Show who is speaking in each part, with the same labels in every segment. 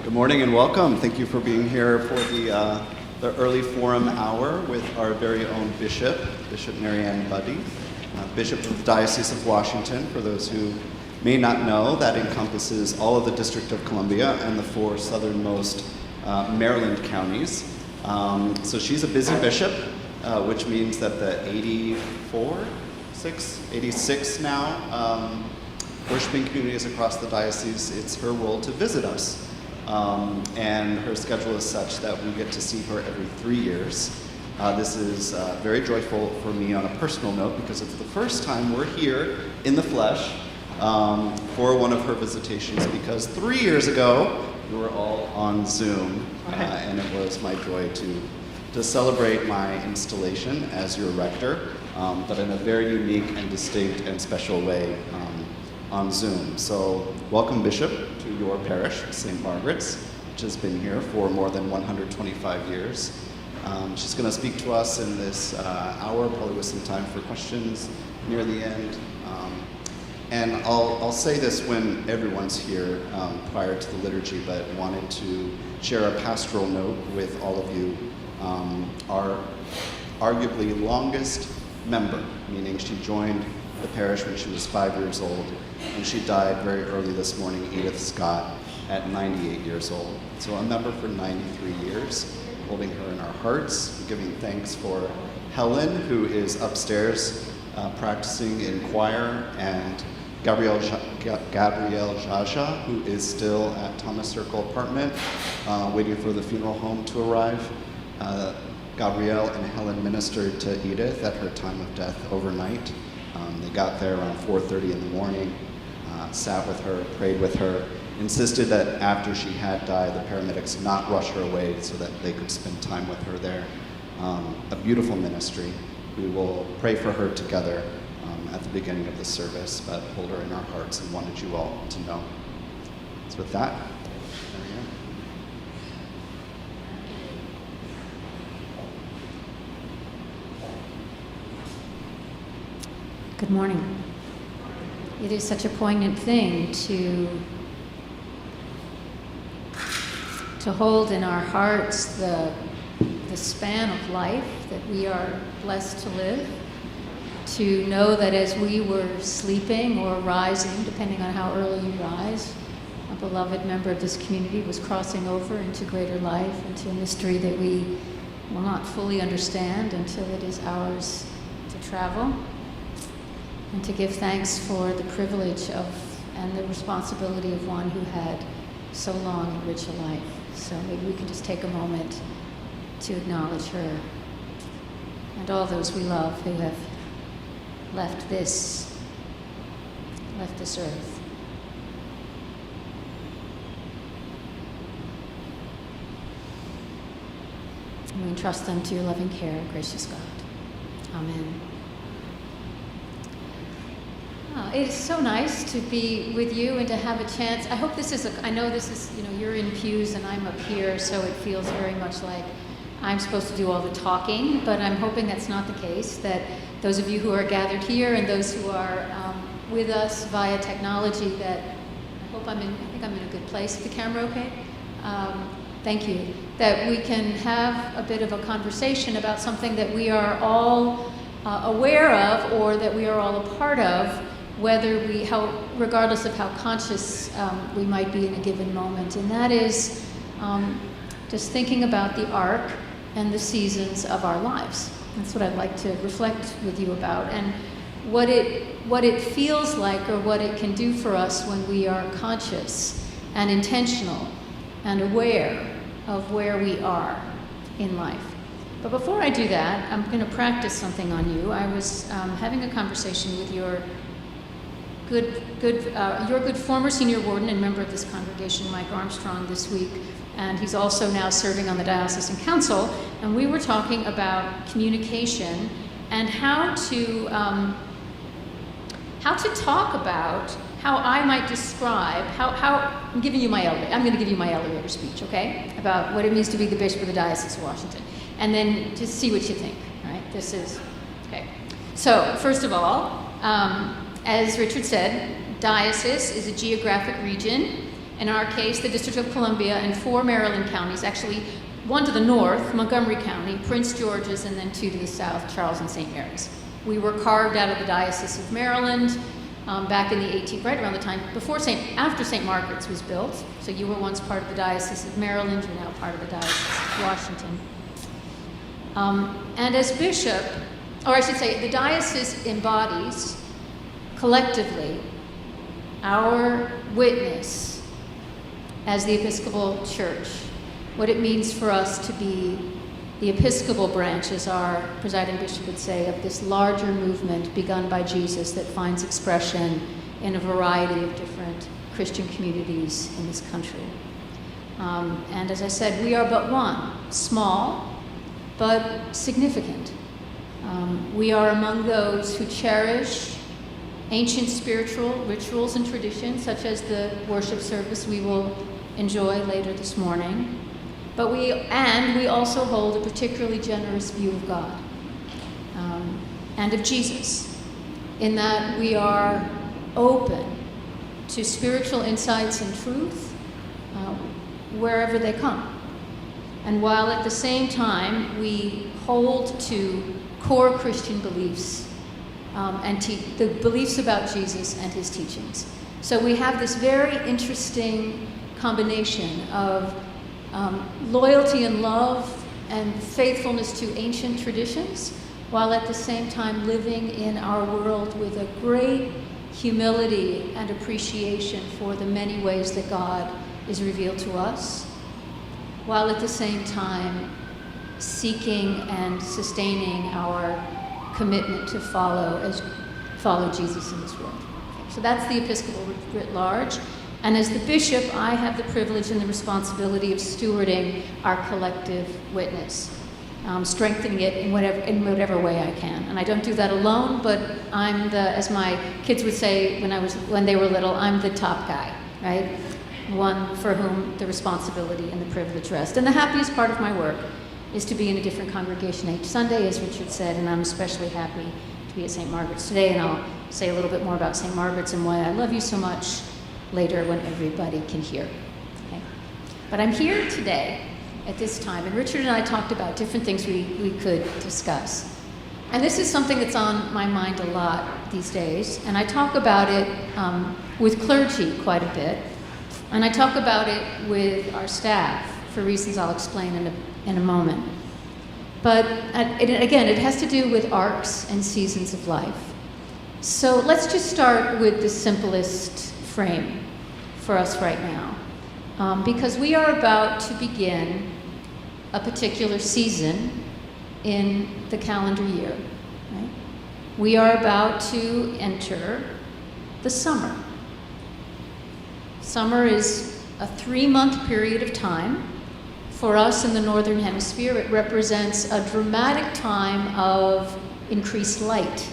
Speaker 1: Good morning and welcome. Thank you for being here for the early forum hour with our very own bishop, Bishop Mariann Budde, Bishop of the Diocese of Washington. For those who may not know, that encompasses all of the District of Columbia and the four southernmost Maryland counties. So she's a busy bishop, which means that the 86 now worshiping communities across the diocese, it's her role to visit us. And her schedule is such that we get to see her every 3 years. This is very joyful for me on a personal note because it's the first time we're here in the flesh for one of her visitations, because 3 years ago we were all on Zoom, and it was my joy to celebrate my installation as your rector, but in a very unique and distinct and special way on Zoom. So welcome, Bishop, to your parish, St. Margaret's, which has been here for more than 125 years. She's going to speak to us in this hour, probably with some time for questions near the end. And I'll say this when everyone's here prior to the liturgy, but wanted to share a pastoral note with all of you. Our arguably longest member, meaning she joined the parish when she was 5 years old, and she died very early this morning, Edith Scott, at 98 years old. So a member for 93 years, holding her in our hearts, giving thanks for Helen, who is upstairs practicing in choir, and Gabrielle Jaja, who is still at Thomas Circle Apartment, waiting for the funeral home to arrive. Gabrielle and Helen ministered to Edith at her time of death overnight. They got there around 4:30 in the morning, sat with her, prayed with her, insisted that after she had died, the paramedics not rush her away so that they could spend time with her there. A beautiful ministry. We will pray for her together at the beginning of the service, but hold her in our hearts and wanted you all to know. So with that, Mariann.
Speaker 2: Good morning. It is such a poignant thing to hold in our hearts the span of life that we are blessed to live, to know that as we were sleeping or rising, depending on how early you rise, a beloved member of this community was crossing over into greater life, into a mystery that we will not fully understand until it is ours to travel. And to give thanks for the privilege of and the responsibility of one who had so long and rich a life. So maybe we can just take a moment to acknowledge her and all those we love who have left this earth. And we entrust them to your loving care, gracious God. Amen. It is so nice to be with you and to have a chance. I hope this is I know this is, you're in pews and I'm up here, so it feels very much like I'm supposed to do all the talking, but I'm hoping that's not the case, that those of you who are gathered here and those who are with us via technology, that I think I'm in a good place. Is the camera okay? Thank you. That we can have a bit of a conversation about something that we are all aware of, or that we are all a part of, regardless of how conscious we might be in a given moment, and that is just thinking about the arc and the seasons of our lives. That's what I'd like to reflect with you about, and what it feels like, or what it can do for us when we are conscious and intentional and aware of where we are in life. But before I do that, I'm going to practice something on you. I was having a conversation with your good former senior warden and member of this congregation, Mike Armstrong, this week, and he's also now serving on the diocesan council. And we were talking about communication and how to talk about how I might describe I'm going to give you my elevator speech, okay, about what it means to be the Bishop of the Diocese of Washington, and then just see what you think. Right? This is okay. So first of all. As Richard said, diocese is a geographic region In our case, the District of Columbia and 4 Maryland counties, actually 1 to the north, Montgomery County, Prince George's, and then 2 to the south, Charles and St. Mary's. We were carved out of the Diocese of Maryland back in the 18th, right around the time after St. Margaret's was built. So you were once part of the Diocese of Maryland, you're now part of the Diocese of Washington. And as bishop, or I should say, the diocese embodies collectively our witness as the Episcopal Church, what it means for us to be the Episcopal branch, as our presiding bishop would say, of this larger movement begun by Jesus that finds expression in a variety of different Christian communities in this country. And as I said, we are but one, small, but significant. We are among those who cherish ancient spiritual rituals and traditions, such as the worship service we will enjoy later this morning. But we also hold a particularly generous view of God and of Jesus, in that we are open to spiritual insights and truth wherever they come. And while at the same time we hold to core Christian beliefs and the beliefs about Jesus and his teachings. So we have this very interesting combination of loyalty and love and faithfulness to ancient traditions, while at the same time living in our world with a great humility and appreciation for the many ways that God is revealed to us, while at the same time seeking and sustaining our commitment to follow Jesus in this world. So that's the Episcopal writ large. And as the bishop, I have the privilege and the responsibility of stewarding our collective witness, strengthening it in whatever way I can. And I don't do that alone, but I'm as my kids would say when they were little, I'm the top guy, right? One for whom the responsibility and the privilege rest. And the happiest part of my work is to be in a different congregation each Sunday, as Richard said, and I'm especially happy to be at St. Margaret's today, and I'll say a little bit more about St. Margaret's and why I love you so much later when everybody can hear. Okay? But I'm here today at this time, and Richard and I talked about different things we could discuss. And this is something that's on my mind a lot these days, and I talk about it with clergy quite a bit, and I talk about it with our staff for reasons I'll explain in a moment. But again, it has to do with arcs and seasons of life. So let's just start with the simplest frame for us right now, because we are about to begin a particular season in the calendar year. Right? We are about to enter the summer. Summer is a 3-month period of time. For us in the Northern Hemisphere, it represents a dramatic time of increased light,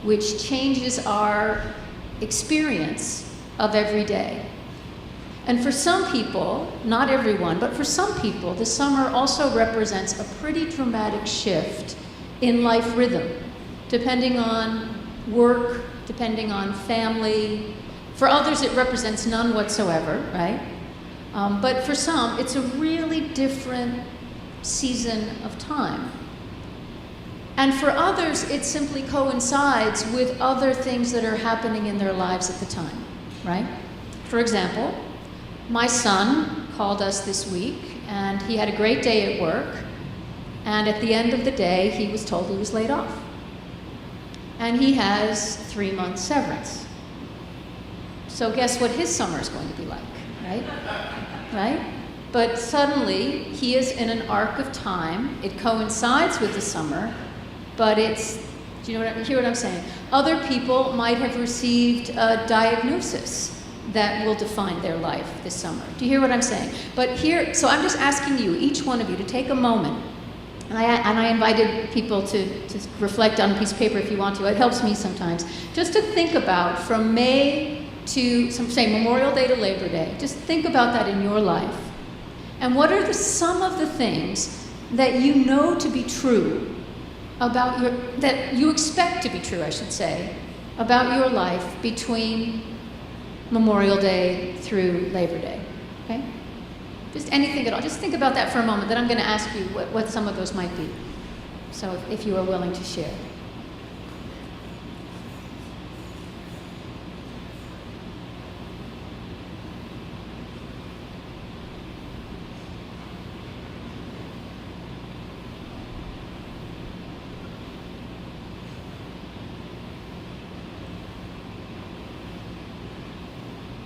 Speaker 2: which changes our experience of every day. And for some people, not everyone, but for some people, the summer also represents a pretty dramatic shift in life rhythm, depending on work, depending on family. For others, it represents none whatsoever, right? But for some, it's a really different season of time. And for others, it simply coincides with other things that are happening in their lives at the time, right? For example, my son called us this week, and he had a great day at work, and at the end of the day, he was told he was laid off. And he has 3 months severance. So guess what his summer is going to be like, right? Right? But suddenly, he is in an arc of time. It coincides with the summer, but do you hear what I'm saying? Other people might have received a diagnosis that will define their life this summer. Do you hear what I'm saying? So I'm just asking you, each one of you, to take a moment, and I invited people to reflect on a piece of paper if you want to. It helps me sometimes. Just to think about from May to, say, Memorial Day to Labor Day. Just think about that in your life. And what are some of the things that you know to be true that you expect to be true, I should say, about your life between Memorial Day through Labor Day. Okay? Just anything at all. Just think about that for a moment. Then I'm going to ask you what some of those might be. So if you are willing to share.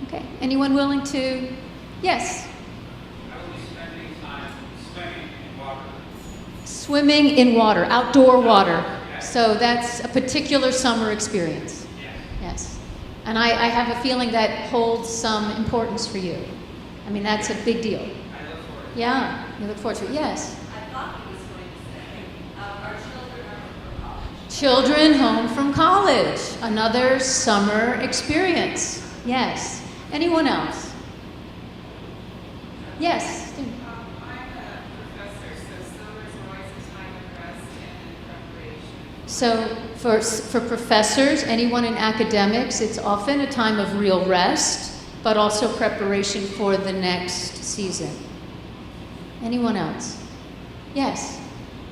Speaker 2: Okay. Anyone willing to? Yes.
Speaker 3: I will be spending time swimming in water.
Speaker 2: Swimming in water, outdoor water. So that's a particular summer experience.
Speaker 3: Yes.
Speaker 2: Yes. And I have a feeling that holds some importance for you. I mean, that's a big deal.
Speaker 3: I look forward to it.
Speaker 2: Yeah, you look forward to it. Yes.
Speaker 4: I thought he was going to say, our children are from college.
Speaker 2: Children home from college, another summer experience. Yes. Anyone else? Yes.
Speaker 4: I'm a professor, so summer is always a time of rest and preparation.
Speaker 2: So for professors, anyone in academics, it's often a time of real rest, but also preparation for the next season. Anyone else? Yes.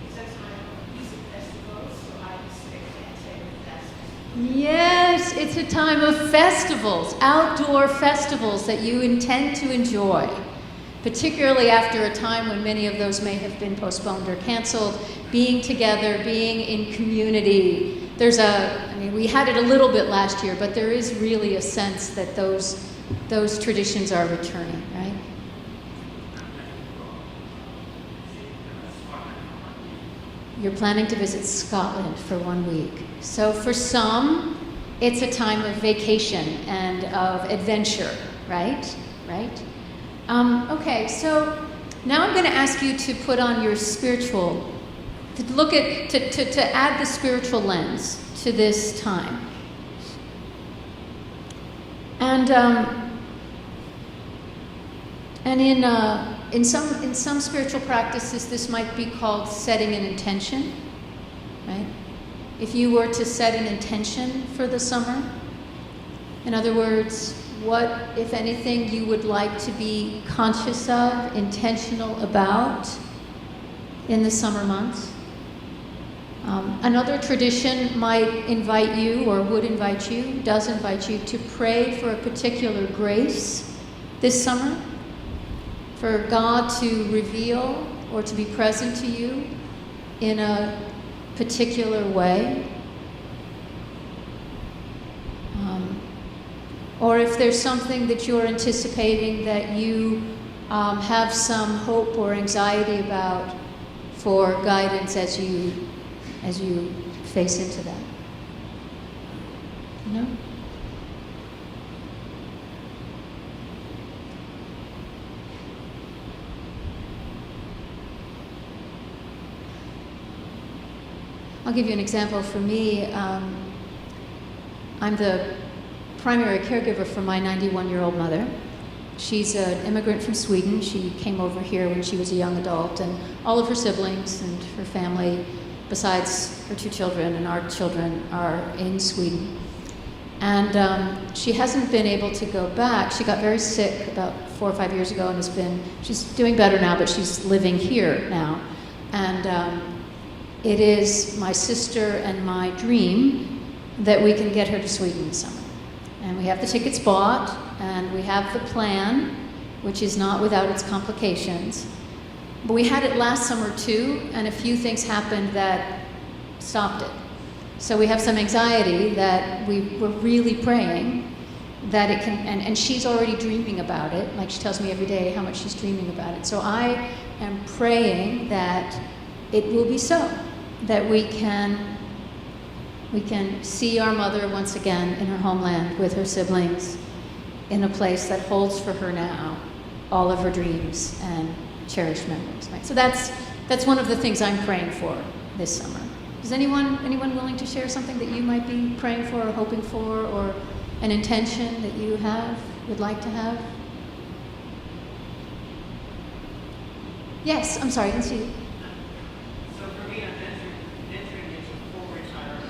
Speaker 4: It's a time of music festivals, so I just can't say festival.
Speaker 2: Yes, it's a time of festivals, outdoor festivals that you intend to enjoy, particularly after a time when many of those may have been postponed or canceled. Being together, being in community. We had it a little bit last year, but there is really a sense that those traditions are returning, right? You're planning to visit Scotland for 1 week. So for some, it's a time of vacation and of adventure, right? Right? Okay, so now I'm going to ask you to put on your spiritual, to add the spiritual lens to this time. And in some spiritual practices, this might be called setting an intention, right? If you were to set an intention for the summer, in other words, what, if anything, you would like to be conscious of, intentional about in the summer months. Another tradition might invite you, or would invite you, does invite you to pray for a particular grace this summer, for God to reveal or to be present to you in a particular way. Or if there's something that you're anticipating that you have some hope or anxiety about, for guidance as you face into that. No? I'll give you an example. For me, I'm the primary caregiver for my 91-year-old mother. She's an immigrant from Sweden. She came over here when she was a young adult, and all of her siblings and her family, besides her 2 children and our children, are in Sweden. And she hasn't been able to go back. She got very sick about 4 or 5 years ago, and she's doing better now, but she's living here now. And it is my sister and my dream that we can get her to Sweden this summer. And we have the tickets bought, and we have the plan, which is not without its complications. But we had it last summer too, and a few things happened that stopped it. So we have some anxiety that we were really praying that it can, and she's already dreaming about it. Like, she tells me every day how much she's dreaming about it. So I am praying that it will be so, that we can see our mother once again in her homeland with her siblings, in a place that holds for her now all of her dreams and cherished memories. Right? So that's one of the things I'm praying for this summer. Is anyone willing to share something that you might be praying for or hoping for, or an intention that you would like to have? Yes, I'm sorry, I didn't see you.
Speaker 3: So for me, I'm entering into full retirement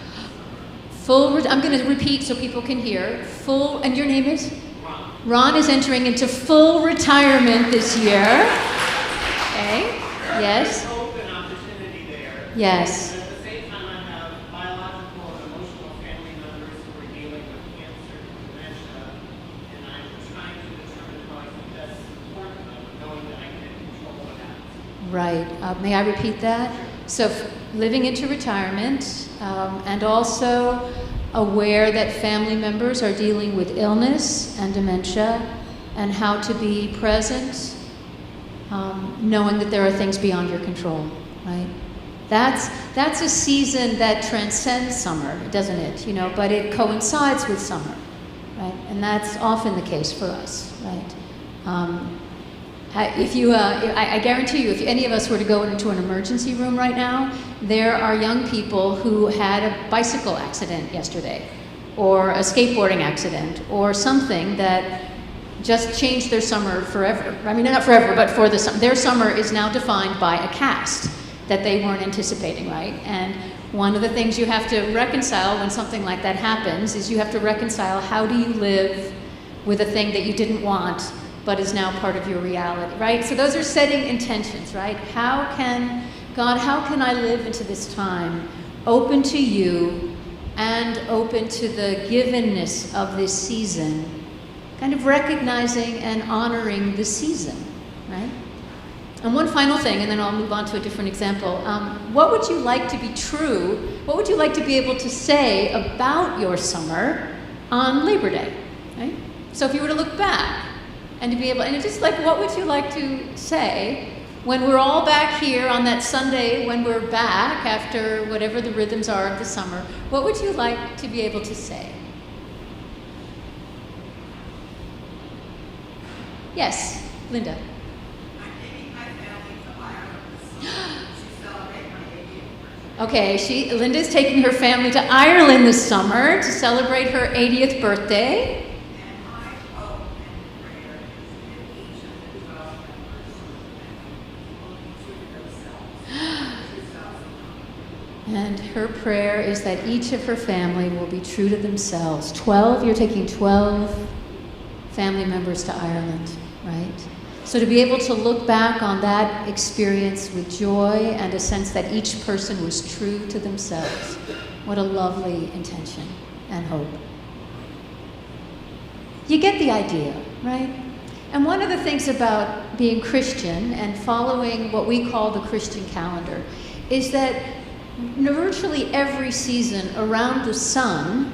Speaker 3: this summer.
Speaker 2: I'm going to repeat so people can hear. And your name is?
Speaker 3: Ron.
Speaker 2: Ron is entering into full retirement this year. Okay, yes.
Speaker 3: There's hope and opportunity there.
Speaker 2: Yes.
Speaker 3: And at the same time, I have biological and emotional family members who are dealing with cancer and dementia, and I'm trying to determine how I can best support them, knowing that I can control what happens.
Speaker 2: Right. May I repeat that? So living into retirement, and also aware that family members are dealing with illness and dementia, and how to be present, knowing that there are things beyond your control, right? That's a season that transcends summer, doesn't it? You know, but it coincides with summer, right? And that's often the case for us, right? I guarantee you, if any of us were to go into an emergency room right now, there are young people who had a bicycle accident yesterday, or a skateboarding accident, or something that just changed their summer forever. I mean, not forever, but for their summer is now defined by a cast that they weren't anticipating, right? And one of the things you have to reconcile when something like that happens is you have to reconcile, how do you live with a thing that you didn't want but is now part of your reality, right? So those are setting intentions, right? How can I live into this time open to you and open to the givenness of this season, kind of recognizing and honoring the season, right? And one final thing, and then I'll move on to a different example. What would you like to be true? What would you like to be able to say about your summer on Labor Day, right? So if you were to look back, and to be able, and it's just like, what would you like to say when we're all back here on that Sunday, when we're back after whatever the rhythms are of the summer? What would you like to be able to say? Yes, Linda.
Speaker 4: I'm taking my family to Ireland this summer to celebrate my 80th birthday.
Speaker 2: Okay, Linda's taking her family to Ireland this summer to celebrate her 80th birthday.
Speaker 4: And my hope and prayer is that each of the 12 members will be true to themselves.
Speaker 2: And her prayer is that each of her family will be true to themselves. 12, you're taking 12 family members to Ireland, right? So to be able to look back on that experience with joy and a sense that each person was true to themselves. What a lovely intention and hope. You get the idea, right? And one of the things about being Christian and following what we call the Christian calendar is that virtually every season around the sun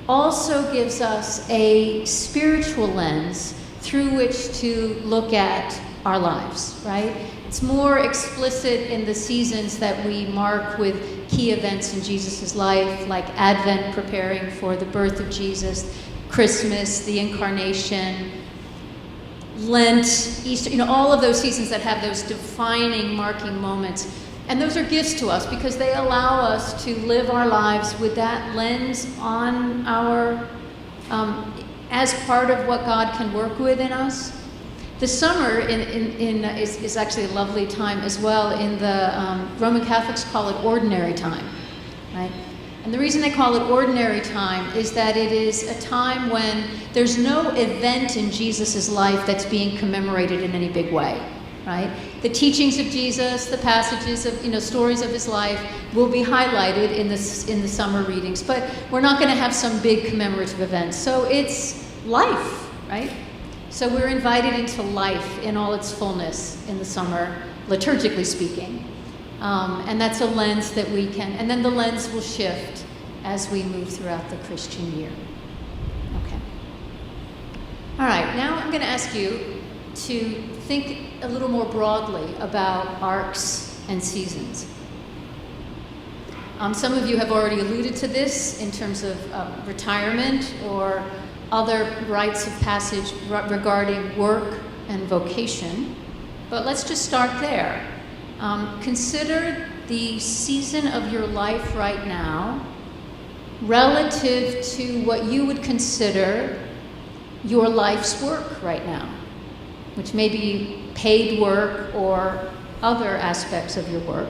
Speaker 2: also gives us a spiritual lens through which to look at our lives, right? It's more explicit in the seasons that we mark with key events in Jesus' life, like Advent, preparing for the birth of Jesus, Christmas, the Incarnation, Lent, Easter, all of those seasons that have those defining, marking moments. And those are gifts to us because they allow us to live our lives with that lens on our, as part of what God can work with in us. The summer is actually a lovely time as well. In the Roman Catholics call it ordinary time, right? And the reason they call it ordinary time is that it is a time when there's no event in Jesus' life that's being commemorated in any big way, right? The teachings of Jesus, the passages of, stories of his life will be highlighted in the summer readings, but we're not going to have some big commemorative events. So it's life, right? So we're invited into life in all its fullness in the summer, liturgically speaking. And that's a lens that we can, and then the lens will shift as we move throughout the Christian year. Okay. All right, now I'm going to ask you to think a little more broadly about arcs and seasons. Some of you have already alluded to this in terms of retirement or other rites of passage regarding work and vocation, but let's just start there. Consider the season of your life right now relative to what you would consider your life's work right now, which may be paid work or other aspects of your work.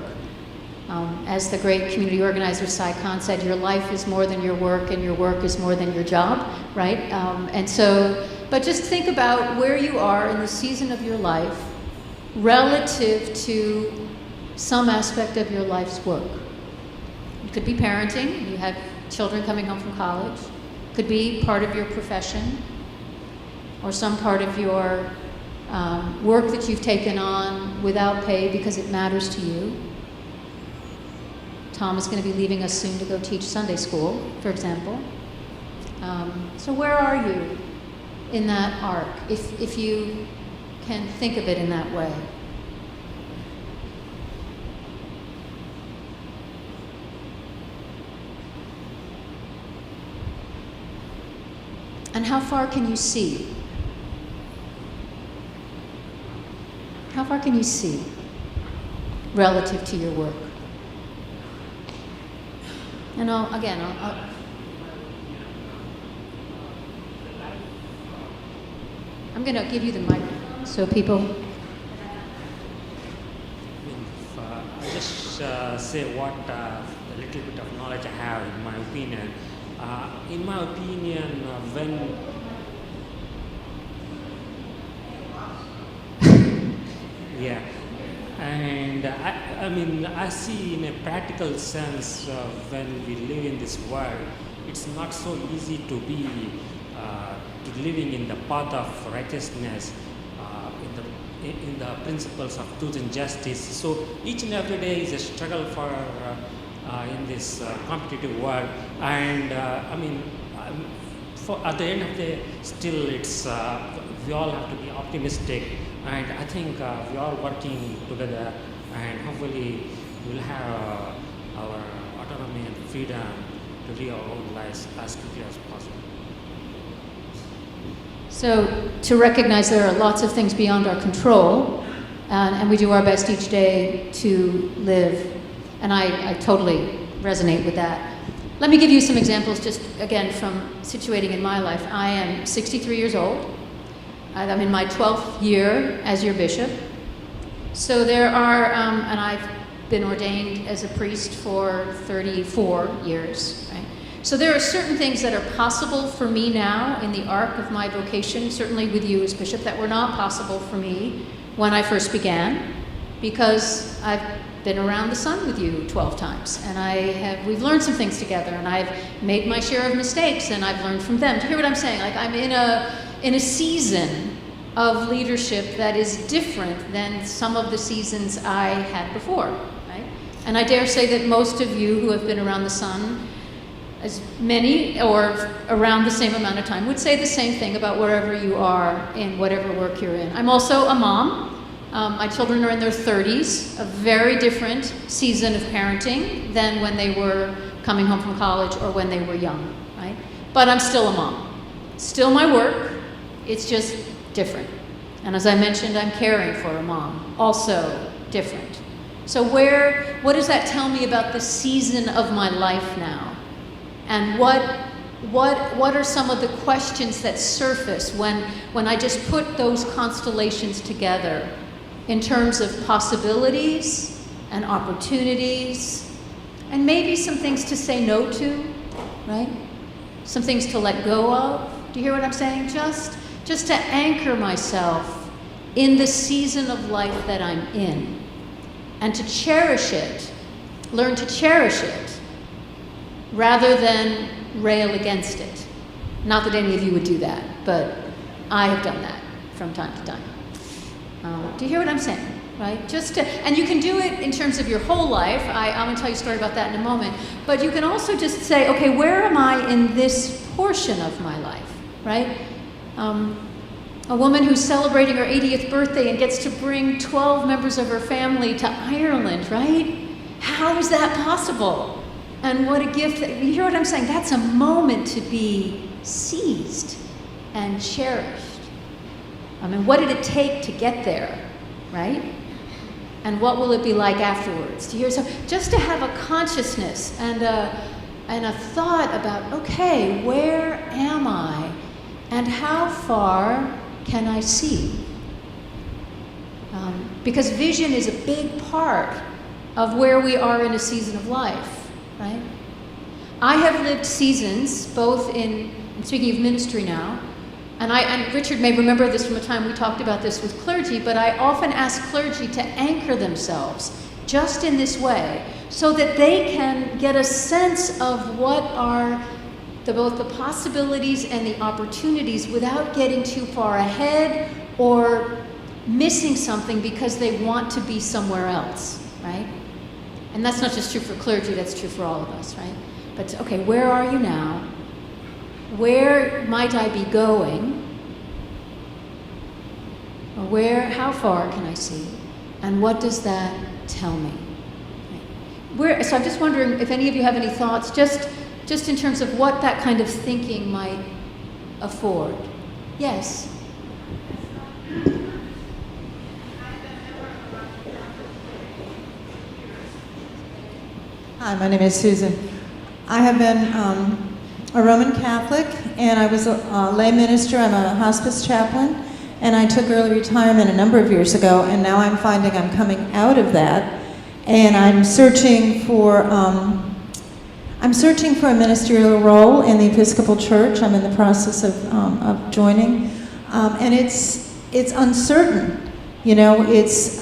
Speaker 2: As the great community organizer Sai Khan said, your life is more than your work and your work is more than your job, right? And so But just think about where you are in the season of your life relative to some aspect of your life's work. It could be parenting, you have children coming home from college. It could be part of your profession or some part of your work that you've taken on without pay because it matters to you. Tom is going to be leaving us soon to go teach Sunday school, for example. So where are you in that arc, if you can think of it in that way? And how far can you see? How far can you see relative to your work? And I'll I'm going to give you the microphone so people.
Speaker 5: I just say what a little bit of knowledge I have in my opinion. In my opinion, when yeah, and I mean, I see in a practical sense when we live in this world, it's not so easy to be living in the path of righteousness, in the principles of truth and justice. So each and every day is a struggle for in this competitive world, and I mean, for at the end of the day, still it's we all have to be optimistic, and I think we are working together, and hopefully we'll have our autonomy and freedom to live our own lives as quickly as possible.
Speaker 2: So to recognize there are lots of things beyond our control, and we do our best each day to live. And I totally resonate with that. Let me give you some examples just, again, from situating in my life. I am 63 years old. I'm in my 12th year as your bishop. So there are, and I've been ordained as a priest for 34 years, right? So there are certain things that are possible for me now in the arc of my vocation, certainly with you as bishop, that were not possible for me when I first began, because I've been around the sun with you 12 times, and we've learned some things together, and I've made my share of mistakes, and I've learned from them. Do you hear what I'm saying? Like, I'm in a season of leadership that is different than some of the seasons I had before, right? And I dare say that most of you who have been around the sun as many or around the same amount of time would say the same thing about wherever you are in whatever work you're in. I'm also a mom. My children are in their 30s, a very different season of parenting than when they were coming home from college or when they were young, right? But I'm still a mom. Still my work, it's just different. And as I mentioned, I'm caring for a mom, also different. So what does that tell me about the season of my life now? And what are some of the questions that surface when I just put those constellations together in terms of possibilities and opportunities, and maybe some things to say no to, right? Some things to let go of. Do you hear what I'm saying? Just to anchor myself in the season of life that I'm in, and to cherish it, learn to cherish it, rather than rail against it. Not that any of you would do that, but I have done that from time to time. Do you hear what I'm saying? Right? And you can do it in terms of your whole life. I'm going to tell you a story about that in a moment. But you can also just say, okay, where am I in this portion of my life? Right? A woman who's celebrating her 80th birthday and gets to bring 12 members of her family to Ireland, right? How is that possible? And what a gift. You hear what I'm saying? That's a moment to be seized and cherished. I mean, what did it take to get there, right? And what will it be like afterwards? Do you hear? So just to have a consciousness and a thought about, okay, where am I? And how far can I see? Because vision is a big part of where we are in a season of life, right? I have lived seasons, both I'm speaking of ministry now, and Richard may remember this from a time we talked about this with clergy, but I often ask clergy to anchor themselves just in this way so that they can get a sense of what are both the possibilities and the opportunities without getting too far ahead or missing something because they want to be somewhere else, right? And that's not just true for clergy, that's true for all of us, right? But okay, where are you now? Where might I be going? Or how far can I see? And what does that tell me? So I'm just wondering if any of you have any thoughts, just in terms of what that kind of thinking might afford. Yes?
Speaker 6: Hi, my name is Susan. I have been a Roman Catholic, and I was a lay minister. I'm a hospice chaplain, and I took early retirement a number of years ago, and now I'm finding I'm coming out of that, and I'm searching for a ministerial role in the Episcopal Church. I'm in the process of joining, and it's uncertain. You know,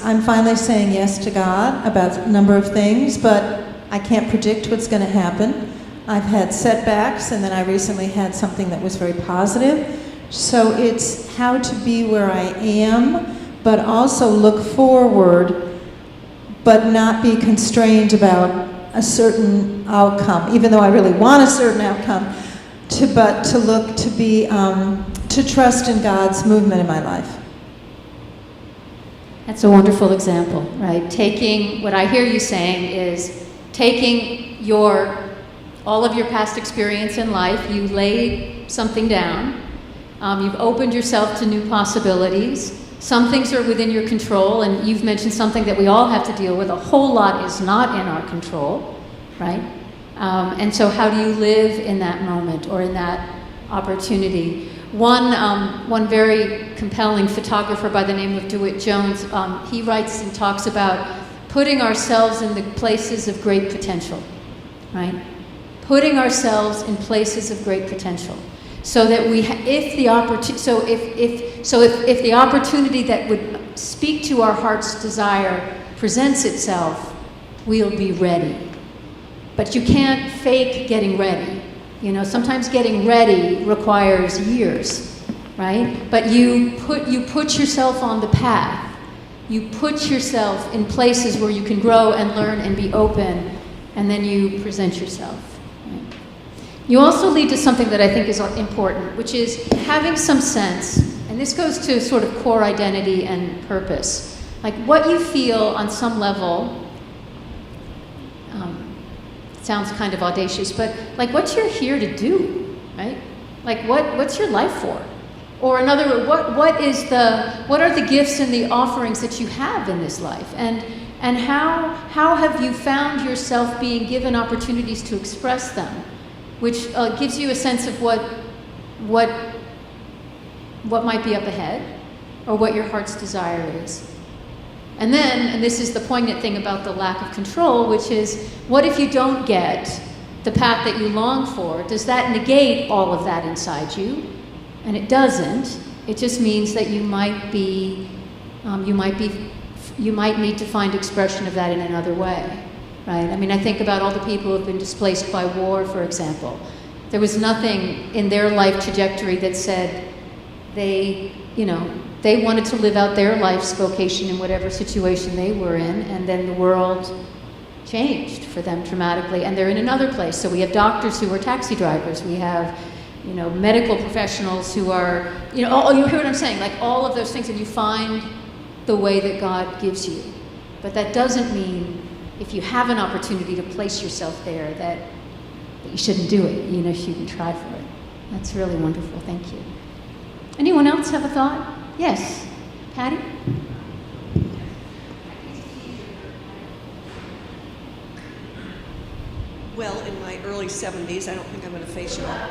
Speaker 6: I'm finally saying yes to God about a number of things, but I can't predict what's going to happen. I've had setbacks, and then I recently had something that was very positive. So it's how to be where I am, but also look forward, but not be constrained about a certain outcome, even though I really want a certain outcome, but to trust in God's movement in my life.
Speaker 2: That's a wonderful example, right? What I hear you saying is taking all of your past experience in life, you laid something down, you've opened yourself to new possibilities. Some things are within your control, and you've mentioned something that we all have to deal with. A whole lot is not in our control, right? And so how do you live in that moment or in that opportunity? One very compelling photographer by the name of DeWitt Jones, he writes and talks about putting ourselves in the places of great potential, right? Putting ourselves in places of great potential, so that if the opportunity that would speak to our heart's desire presents itself, we'll be ready. But you can't fake getting ready. You know, sometimes getting ready requires years, right? But you put yourself on the path. You put yourself in places where you can grow and learn and be open, and then you present yourself. Right? You also lead to something that I think is important, which is having some sense, and this goes to sort of core identity and purpose. Like what you feel on some level, sounds kind of audacious, but like what you're here to do, right? Like what's your life for? Or another, what are the gifts and the offerings that you have in this life? And how have you found yourself being given opportunities to express them, which gives you a sense of what might be up ahead, or what your heart's desire is. And then, and this is the poignant thing about the lack of control, which is, what if you don't get the path that you long for? Does that negate all of that inside you? And it doesn't. It just means that you might need to find expression of that in another way, right? I mean, I think about all the people who have been displaced by war, for example. There was nothing in their life trajectory that said they wanted to live out their life's vocation in whatever situation they were in, and then the world changed for them dramatically, and they're in another place. So we have doctors who are taxi drivers. We have medical professionals who are, you hear what I'm saying, like all of those things, and you find the way that God gives you. But that doesn't mean if you have an opportunity to place yourself there that you shouldn't do it. You shouldn't try for it. That's really wonderful. Thank you. Anyone else have a thought? Yes. Patty?
Speaker 7: Well, in my early 70s, I don't think I'm going to face you all.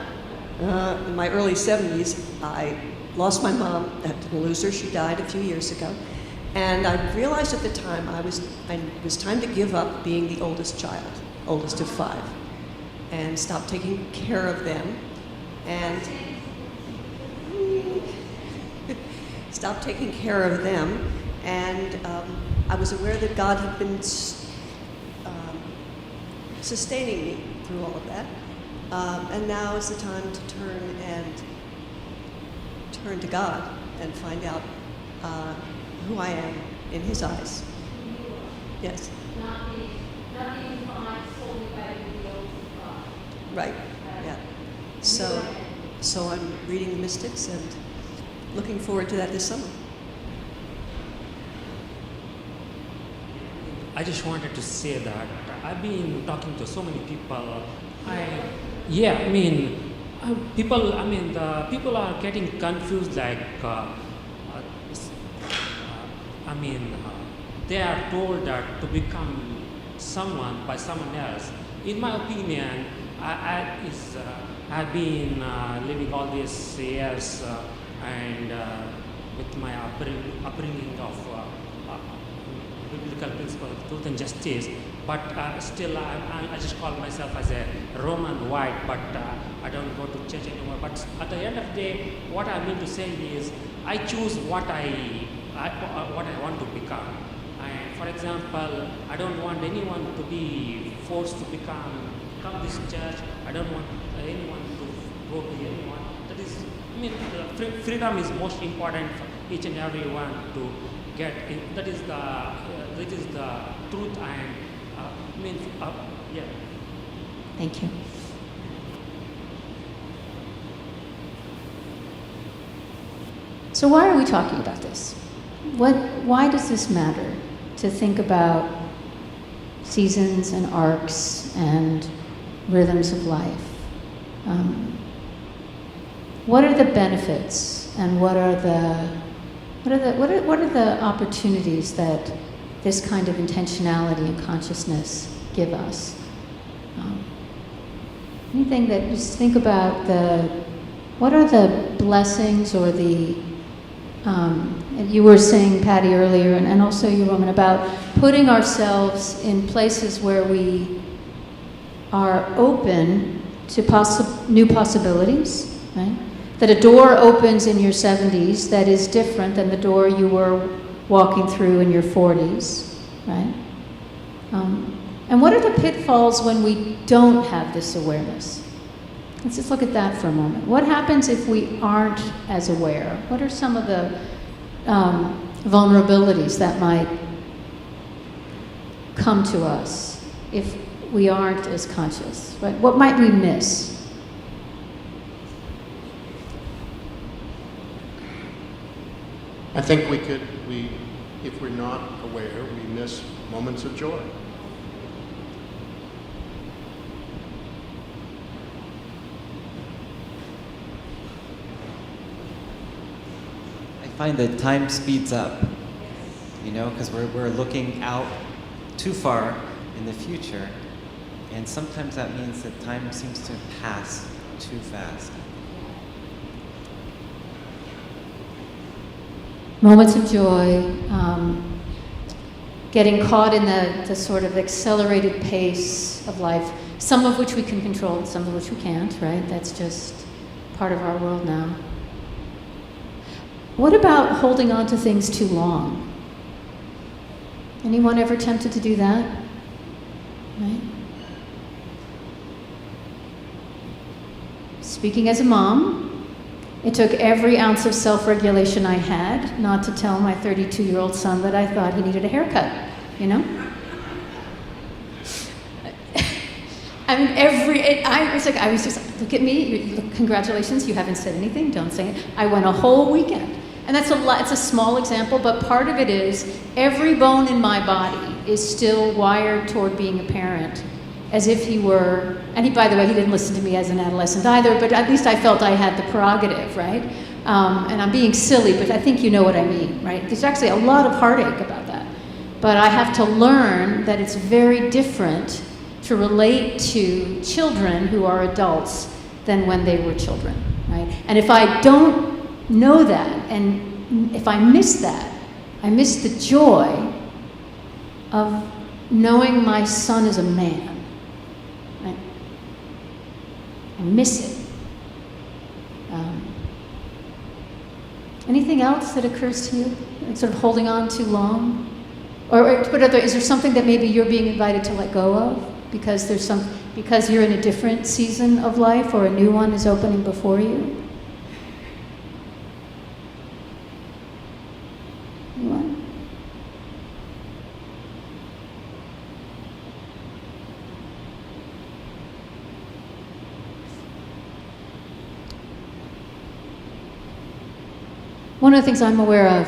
Speaker 7: In my early 70s, I lost my mom. I didn't lose her. She died a few years ago. And I realized at the time it was time to give up being the oldest child, oldest of 5, and stop taking care of them. And stopped taking care of them, and I was aware that God had been sustaining me through all of that. And now is the time to turn to God and find out who I am in His eyes. Yes.
Speaker 2: Not being defined solely by the ideals of God.
Speaker 7: Right. Yeah. So I'm reading the Mystics and looking forward to that this summer.
Speaker 5: I just wanted to say that I've been talking to so many people. The people are getting confused. They are told that to become someone by someone else. In my opinion, I've been living all these years and with my upbringing of biblical principle of truth and justice, but still I just call myself as a Roman white, but I don't go to church anymore. But at the end of the day, what I mean to say is I choose what I want to become. And for example, I don't want anyone to be forced to come this church. I don't want anyone to go to anyone. That is, freedom is most important for each and every one to get. That is the truth. And yeah.
Speaker 2: Thank you. So why are we talking about this? Why does this matter to think about seasons and arcs and rhythms of life? What are the benefits and what are the opportunities that this kind of intentionality and consciousness give us? Anything that just think about what are the blessings or and you were saying, Patty, earlier, and also you, Roman, about putting ourselves in places where we are open to new possibilities, right? That a door opens in your 70s that is different than the door you were walking through in your 40s, right? And what are the pitfalls when we don't have this awareness? Let's just look at that for a moment. What happens if we aren't as aware? What are some of the vulnerabilities that might come to us if we aren't as conscious? Right? What might we miss?
Speaker 8: I think if we're not aware, we miss moments of joy.
Speaker 9: I find that time speeds up, because we're looking out too far in the future, and sometimes that means that time seems to pass too fast.
Speaker 2: Moments of joy, getting caught in the sort of accelerated pace of life, some of which we can control, some of which we can't, right? That's just part of our world now. What about holding on to things too long? Anyone ever tempted to do that? Right? Speaking as a mom, it took every ounce of self-regulation I had not to tell my 32-year-old son that I thought he needed a haircut, I was just, look at me, congratulations, you haven't said anything, don't say it. I went a whole weekend. And it's a small example, but part of it is every bone in my body is still wired toward being a parent, as if he were, and by the way, he didn't listen to me as an adolescent either, but at least I felt I had the prerogative, right? And I'm being silly, but I think you know what I mean, right? There's actually a lot of heartache about that. But I have to learn that it's very different to relate to children who are adults than when they were children, right? And if I don't know that, and if I miss that, I miss the joy of knowing my son is a man, right? I miss it. Anything else that occurs to you? Like sort of holding on too long? Or to put it other, is there something that maybe you're being invited to let go of because because you're in a different season of life or a new one is opening before you? Anyone? One of the things I'm aware of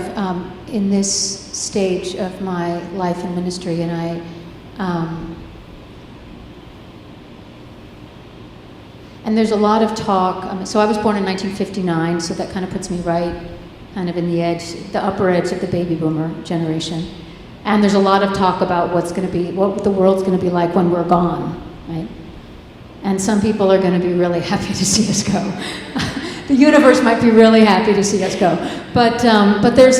Speaker 2: in this stage of my life and ministry, and and there's a lot of talk. So I was born in 1959, so that kind of puts me right kind of in the upper edge of the baby boomer generation. And there's a lot of talk about what the world's going to be like when we're gone, right? And some people are going to be really happy to see us go. The universe might be really happy to see us go, but there's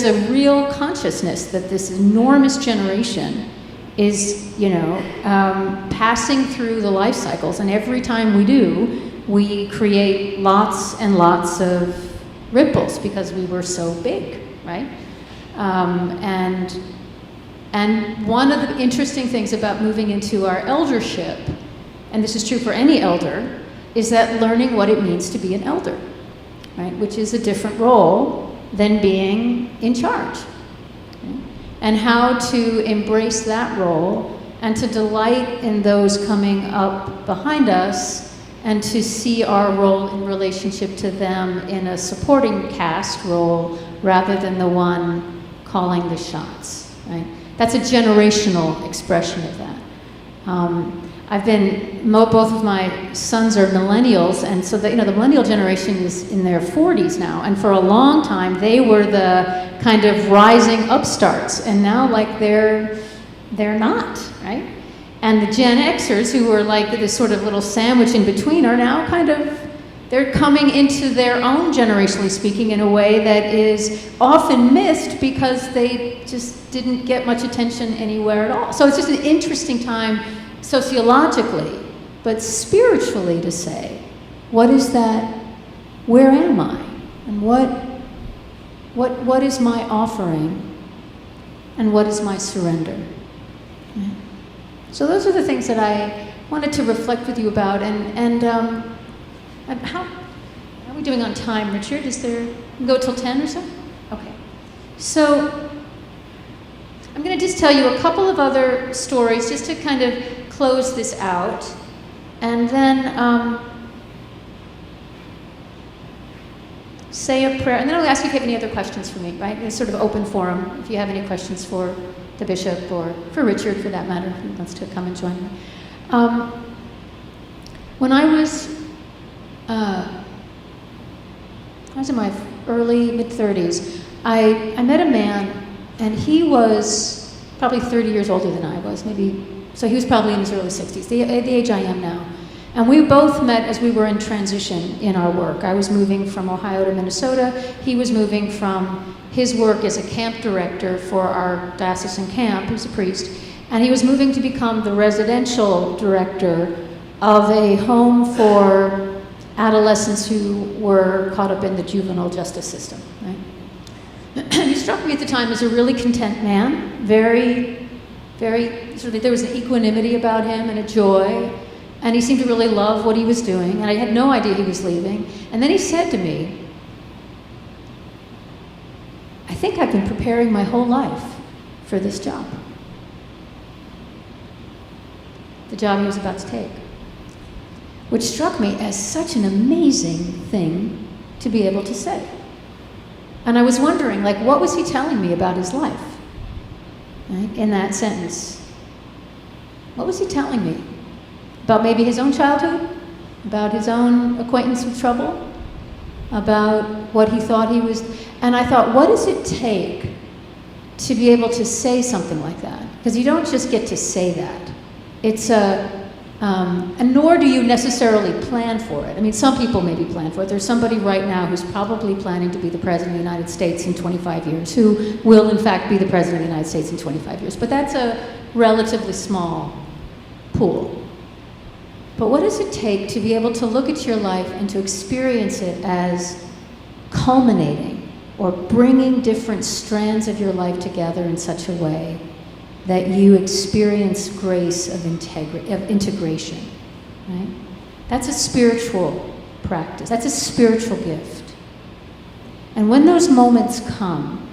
Speaker 2: a real consciousness that this enormous generation is, passing through the life cycles, and every time we do, we create lots and lots of ripples because we were so big, right? And one of the interesting things about moving into our eldership, and this is true for any elder, is that learning what it means to be an elder, right? Which is a different role than being in charge. Okay? And how to embrace that role and to delight in those coming up behind us and to see our role in relationship to them in a supporting cast role rather than the one calling the shots, right? That's a generational expression of that. Both of my sons are millennials, and so the millennial generation is in their 40s now, and for a long time they were the kind of rising upstarts, and now they're not, right? And the Gen Xers, who were like this sort of little sandwich in between, are now they're coming into their own, generationally speaking, in a way that is often missed because they just didn't get much attention anywhere at all. So it's just an interesting time sociologically, but spiritually to say, what is that, where am I? And what is my offering? And what is my surrender? Yeah. So those are the things that I wanted to reflect with you about, and how are we doing on time, Richard? Go till 10 or so? Okay. So I'm going to just tell you a couple of other stories just to kind of close this out, and then say a prayer, and then I'll ask you if you have any other questions for me, right? It's sort of open forum if you have any questions for the bishop or for Richard, for that matter, if he wants to come and join me. When I was in my early, mid-30s, I met a man, and he was probably 30 years older than I was, so he was probably in his early 60s, the age I am now. And we both met as we were in transition in our work. I was moving from Ohio to Minnesota. He was moving from his work as a camp director for our diocesan camp. He was a priest. And he was moving to become the residential director of a home for adolescents who were caught up in the juvenile justice system. Right? He struck me at the time as a really content man, very, very, there was an equanimity about him and a joy. And he seemed to really love what he was doing, and I had no idea he was leaving. And then he said to me, I think I've been preparing my whole life for this job. The job he was about to take. Which struck me as such an amazing thing to be able to say. And I was wondering, what was he telling me about his life? Right? In that sentence. What was he telling me? About maybe his own childhood, about his own acquaintance with trouble, about what he thought he was. And I thought, what does it take to be able to say something like that? Because you don't just get to say that. It's and nor do you necessarily plan for it. I mean, some people maybe plan for it. There's somebody right now who's probably planning to be the President of the United States in 25 years, who will in fact be the President of the United States in 25 years. But that's a relatively small pool. But what does it take to be able to look at your life and to experience it as culminating or bringing different strands of your life together in such a way that you experience grace of integration, right? That's a spiritual practice. That's a spiritual gift. And when those moments come,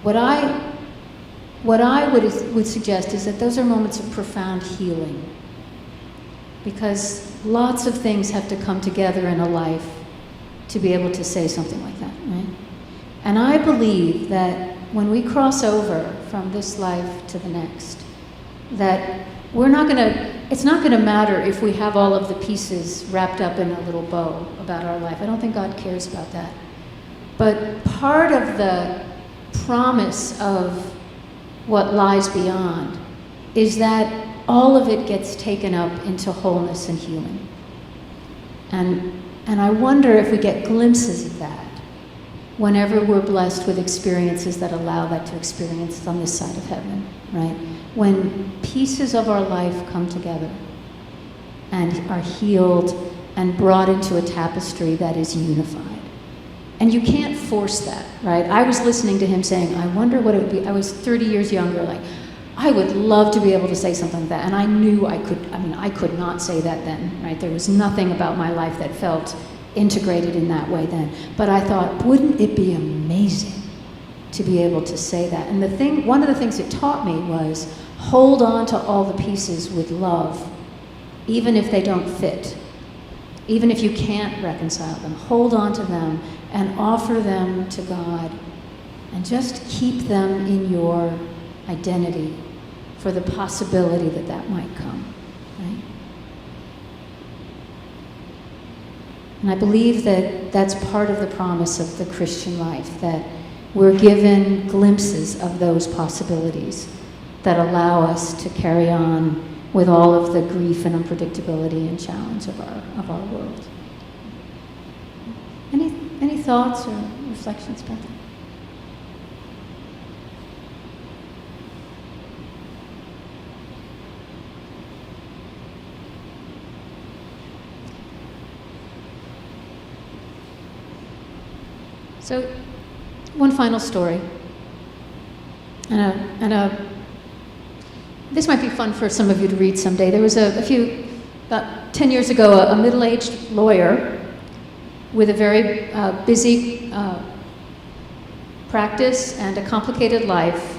Speaker 2: what I would suggest is that those are moments of profound healing, because lots of things have to come together in a life to be able to say something like that, right? And I believe that when we cross over from this life to the next, that it's not gonna matter if we have all of the pieces wrapped up in a little bow about our life. I don't think God cares about that. But part of the promise of what lies beyond is that all of it gets taken up into wholeness and healing. And I wonder if we get glimpses of that whenever we're blessed with experiences that allow that to experience on this side of heaven, right? When pieces of our life come together and are healed and brought into a tapestry that is unified. And you can't force that, right? I was listening to him saying, I wonder what it would be. I was 30 years younger, like, I would love to be able to say something like that. And I knew I could not say that then, right? There was nothing about my life that felt integrated in that way then. But I thought, wouldn't it be amazing to be able to say that? And one of the things it taught me was hold on to all the pieces with love, even if they don't fit. Even if you can't reconcile them, hold on to them and offer them to God, and just keep them in your identity for the possibility that that might come, right? And I believe that that's part of the promise of the Christian life, that we're given glimpses of those possibilities that allow us to carry on with all of the grief and unpredictability and challenge of our world. Any thoughts or reflections about that? So, one final story, this might be fun for some of you to read someday. There was about 10 years ago, a middle-aged lawyer with a very busy practice and a complicated life,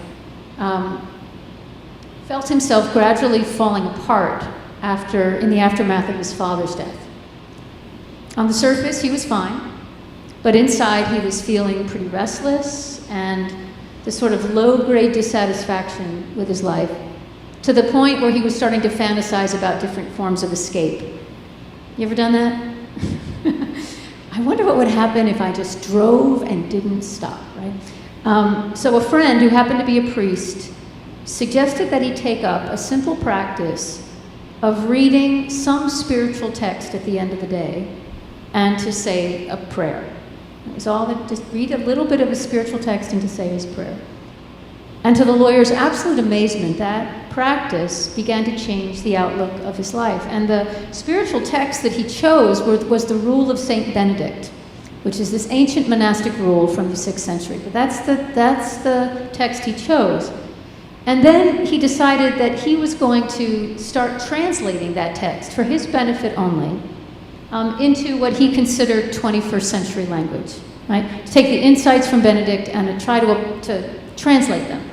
Speaker 2: felt himself gradually falling apart in the aftermath of his father's death. On the surface, he was fine, but inside he was feeling pretty restless and this sort of low-grade dissatisfaction with his life, to the point where he was starting to fantasize about different forms of escape. You ever done that? I wonder what would happen if I just drove and didn't stop, right? So a friend who happened to be a priest suggested that he take up a simple practice of reading some spiritual text at the end of the day and to say a prayer. It was all that, just read a little bit of a spiritual text and to say his prayer. And to the lawyer's absolute amazement, that practice began to change the outlook of his life. And the spiritual text that he chose was the Rule of Saint Benedict, which is this ancient monastic rule from the 6th century. But that's the text he chose. And then he decided that he was going to start translating that text for his benefit only into what he considered 21st century language, right? To take the insights from Benedict and to try to translate them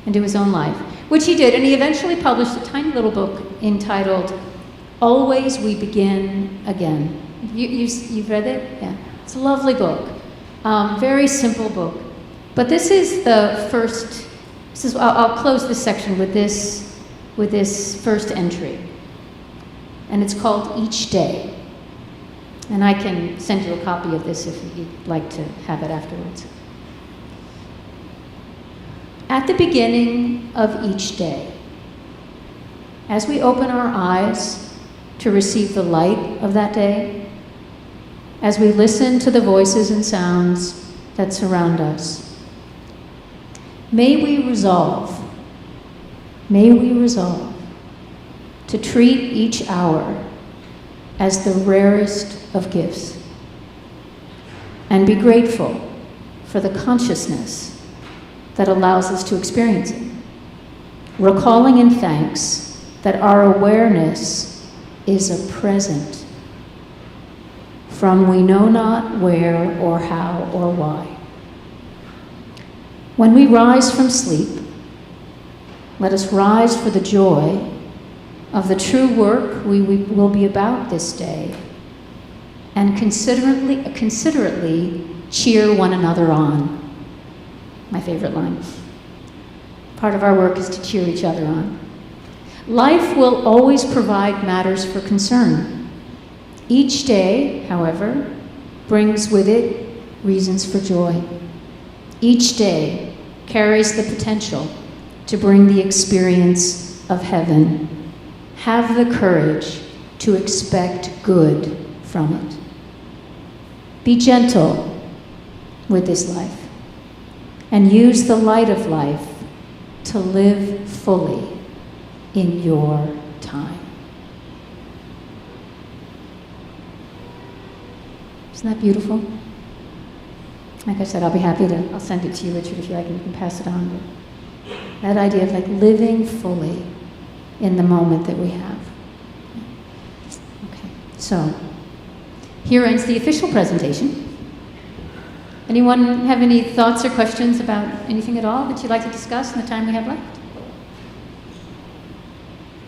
Speaker 2: into his own life, which he did. And he eventually published a tiny little book entitled Always We Begin Again. You've read it? Yeah. It's a lovely book. Very simple book. But this is the first, I'll close this section with this first entry. And it's called Each Day. And I can send you a copy of this if you'd like to have it afterwards. At the beginning of each day, as we open our eyes to receive the light of that day, as we listen to the voices and sounds that surround us, may we resolve to treat each hour as the rarest of gifts, and be grateful for the consciousness that allows us to experience it. Recalling in thanks that our awareness is a present from we know not where or how or why. When we rise from sleep, let us rise for the joy of the true work we will be about this day, and considerately cheer one another on. My favorite line. Part of our work is to cheer each other on. Life will always provide matters for concern. Each day, however, brings with it reasons for joy. Each day carries the potential to bring the experience of heaven. Have the courage to expect good from it. Be gentle with this life and use the light of life to live fully in your time. Isn't that beautiful? Like I said, I'll send it to you, Richard, if you like, and you can pass it on. That idea of like living fully in the moment that we have. Okay, so here ends the official presentation. Anyone have any thoughts or questions about anything at all that you'd like to discuss in the time we have left?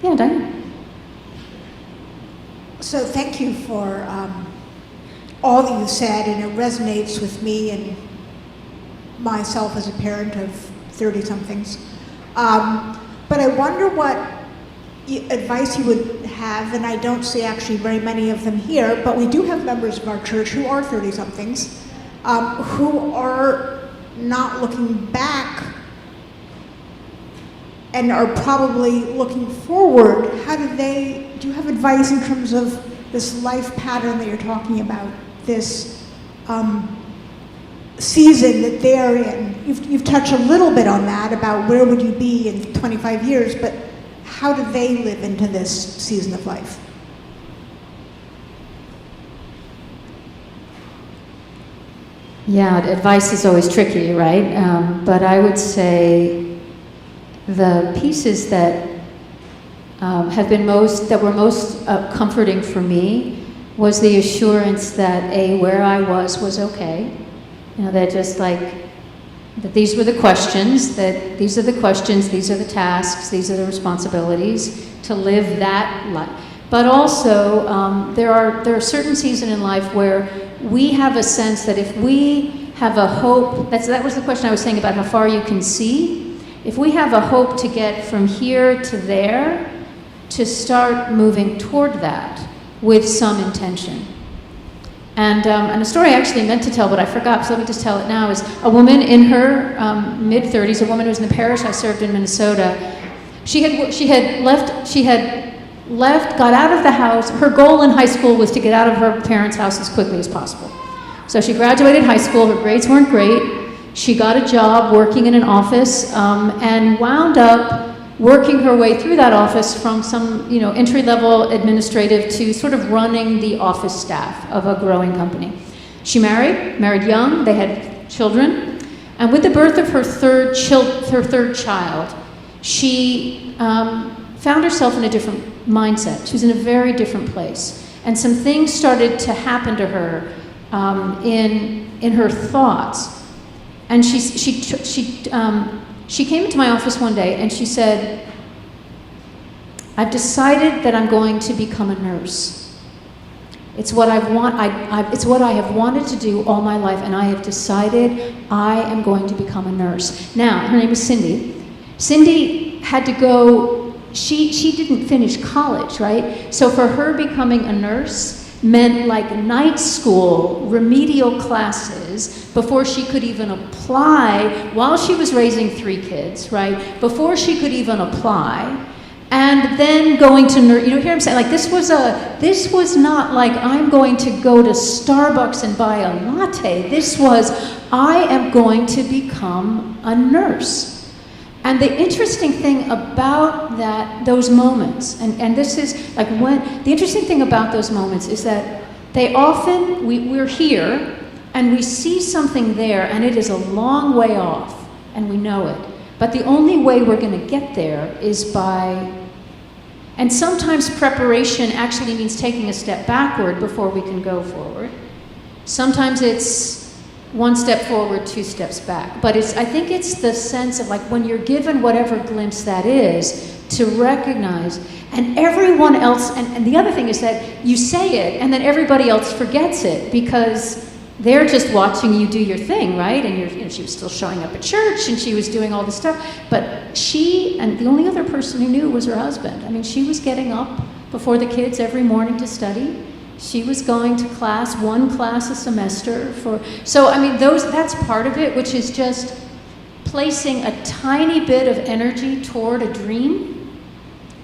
Speaker 2: Yeah, Diane.
Speaker 10: So thank you for all that you said, and it resonates with me and myself as a parent of 30-somethings. But I wonder what advice you would have, and I don't see actually very many of them here, but we do have members of our church who are 30-somethings, who are not looking back and are probably looking forward. Do you have advice in terms of this life pattern that you're talking about, this season that they're in? You've touched a little bit on that, about where would you be in 25 years, but how do they live into this season of life?
Speaker 2: Yeah, advice is always tricky, right? But I would say the pieces that were most comforting for me was the assurance that where I was okay. You know, that just like that these were the questions, these are the tasks, these are the responsibilities to live that life. But also, there are certain seasons in life where we have a sense that if we have a hope, that was the question I was saying about how far you can see. If we have a hope to get from here to there, to start moving toward that with some intention. And a story I actually meant to tell, but I forgot, so let me just tell it now, is a woman in her mid-30s, a woman who was in the parish I served in Minnesota. She had left, got out of the house. Her goal in high school was to get out of her parents' house as quickly as possible. So she graduated high school, her grades weren't great. She got a job working in an office and wound up working her way through that office from some, entry-level administrative to sort of running the office staff of a growing company. She married young, they had children, and with the birth of her third child, she found herself in a different mindset. She was in a very different place. And some things started to happen to her in her thoughts. And she came into my office one day and she said, I've decided that I'm going to become a nurse. It's what I have wanted to do all my life, and I have decided I am going to become a nurse. Now, her name is Cindy. Cindy had to go, she didn't finish college, right? So for her, becoming a nurse meant like night school, remedial classes, before she could even apply, while she was raising 3 kids, right? Before she could even apply. And then going to nurse, you know, hear I'm saying, like, this was not like, I'm going to go to Starbucks and buy a latte. This was, I am going to become a nurse. And the interesting thing about those moments, and this is like the interesting thing about those moments is that they often, we're here, and we see something there, and it is a long way off, and we know it. But the only way we're going to get there is by, and sometimes preparation actually means taking a step backward before we can go forward. Sometimes it's one step forward, two steps back. But I think it's the sense of like when you're given whatever glimpse that is, to recognize, and everyone else, and the other thing is that you say it, and then everybody else forgets it, because they're just watching you do your thing, right? And she was still showing up at church, and she was doing all this stuff. But she, and the only other person who knew was her husband. I mean, she was getting up before the kids every morning to study. She was going to class, one class a semester so I mean, that's part of it, which is just placing a tiny bit of energy toward a dream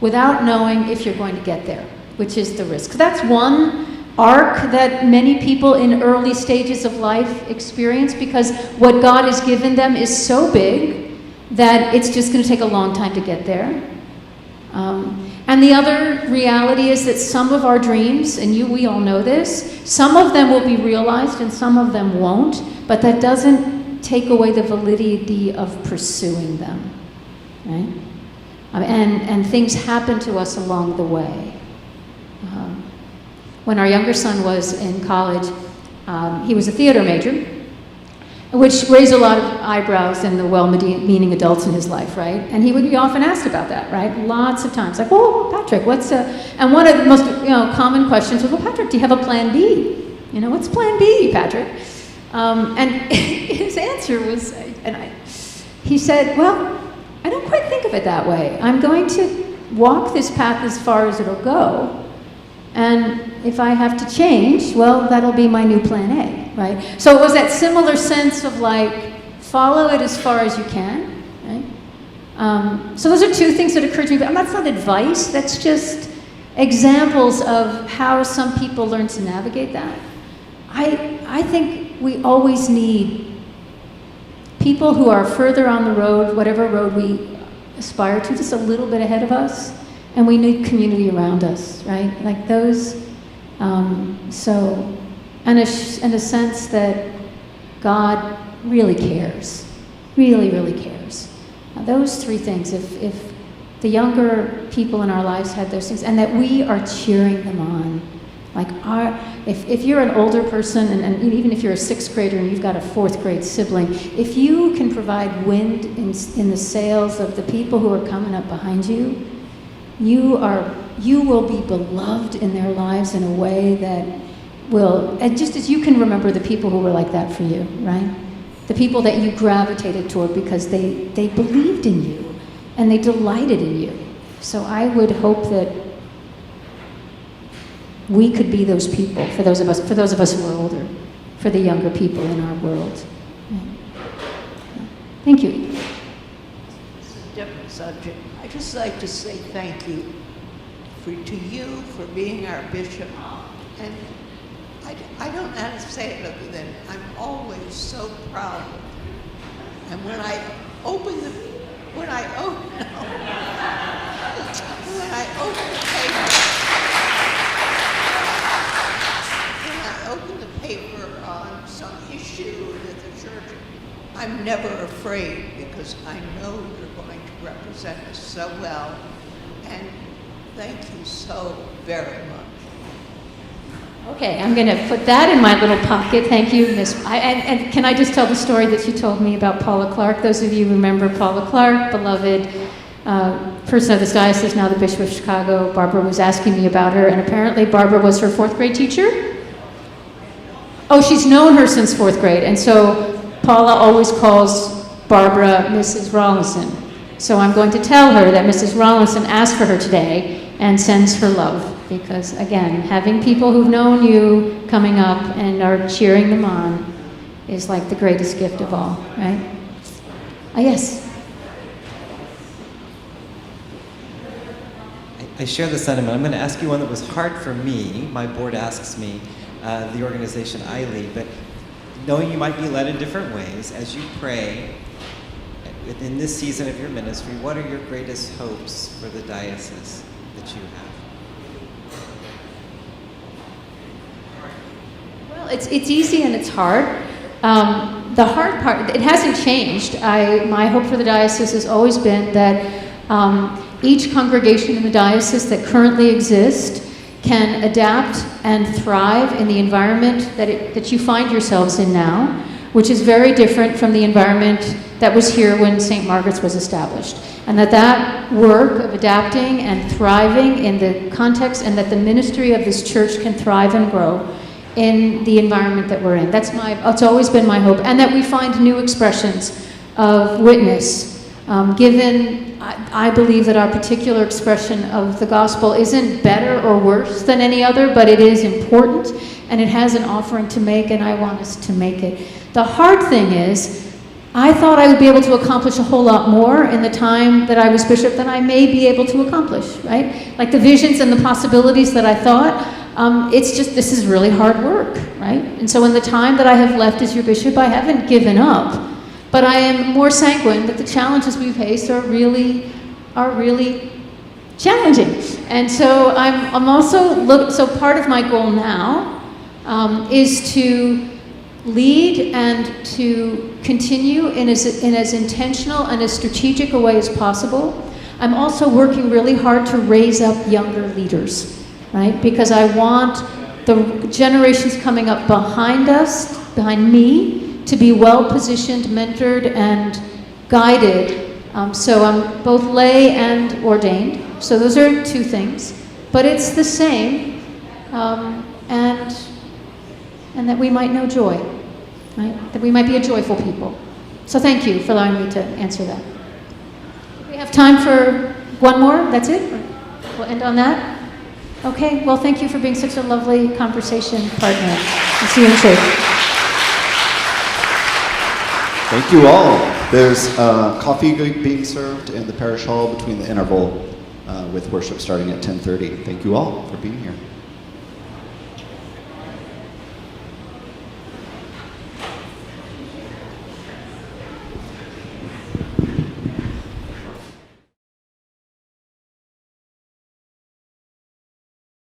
Speaker 2: without knowing if you're going to get there, which is the risk. That's one arc that many people in early stages of life experience, because what God has given them is so big that it's just going to take a long time to get there. And the other reality is that some of our dreams, and we all know this, some of them will be realized and some of them won't, but that doesn't take away the validity of pursuing them, right? And things happen to us along the way. When our younger son was in college, he was a theater major, which raised a lot of eyebrows in the well-meaning adults in his life, right? And he would be often asked about that, right? Lots of times, like, "Oh, Patrick, what's a?" And one of the most common questions was, "Well, Patrick, do you have a plan B? What's plan B, Patrick?" And his answer was, he said, "Well, I don't quite think of it that way. I'm going to walk this path as far as it'll go, and if I have to change, well, that'll be my new plan A," right? So it was that similar sense of like, follow it as far as you can, right? So those are two things that occurred to me, but that's not advice, that's just examples of how some people learn to navigate that. I think we always need people who are further on the road, whatever road we aspire to, just a little bit ahead of us, and we need community around us, right? Like those, and a sense that God really cares, really, really cares. Now, those three things, if the younger people in our lives had those things, and that we are cheering them on. Like if you're an older person, and even if you're a sixth grader and you've got a fourth grade sibling, if you can provide wind in the sails of the people who are coming up behind you, you will be beloved in their lives in a way that will, and just as you can remember the people who were like that for you, right? The people that you gravitated toward because they believed in you and they delighted in you. So I would hope that we could be those people for those of us who are older, for the younger people in our world. Thank you.
Speaker 11: It's a different subject. I'd just like to say thank you to you for being our bishop. And I don't know how to say it other than I'm always so proud of you. And when I open the paper on some issue at the church, I'm never afraid because I know you're going to represent us so well. And thank you so very much.
Speaker 2: Okay, I'm going to put that in my little pocket. Thank you, Miss. And can I just tell the story that you told me about Paula Clark? Those of you who remember Paula Clark, beloved person of this diocese, now the Bishop of Chicago. Barbara was asking me about her, and apparently Barbara was her fourth grade teacher. Oh, she's known her since fourth grade, and so Paula always calls Barbara Mrs. Rawlinson. So I'm going to tell her that Mrs. Rawlinson asked for her today and sends her love. Because, again, having people who've known you coming up and are cheering them on is like the greatest gift of all, right? Yes?
Speaker 9: I share the sentiment. I'm going to ask you one that was hard for me. My board asks me, the organization I lead, but knowing you might be led in different ways, as you pray, in this season of your ministry, what are your greatest hopes for the diocese that you have?
Speaker 2: Well, it's easy and it's hard. The hard part, it hasn't changed. My hope for the diocese has always been that each congregation in the diocese that currently exists can adapt and thrive in the environment that you find yourselves in now, which is very different from the environment that was here when St. Margaret's was established. And that work of adapting and thriving in the context, and that the ministry of this church can thrive and grow in the environment that we're in. It's always been my hope. And that we find new expressions of witness, given I believe that our particular expression of the gospel isn't better or worse than any other, but it is important, and it has an offering to make, and I want us to make it. The hard thing is, I thought I would be able to accomplish a whole lot more in the time that I was bishop than I may be able to accomplish, right? Like the visions and the possibilities that I thought, it's just, this is really hard work, right? And so in the time that I have left as your bishop, I haven't given up, but I am more sanguine that the challenges we face are really challenging. And so I'm also, so part of my goal now is to lead and to continue in as intentional and as strategic a way as possible. I'm also working really hard to raise up younger leaders, right? Because I want the generations coming up behind us, behind me, to be well-positioned, mentored, and guided. So I'm both lay and ordained. So those are two things. But it's the same, and that we might know joy, right? That we might be a joyful people. So thank you for allowing me to answer that. We have time for one more? That's it? We'll end on that? Okay, well, thank you for being such a lovely conversation partner. I'll see you in church.
Speaker 1: Thank you all. There's coffee being served in the parish hall between the interval with worship starting at 10:30. Thank you all for being here.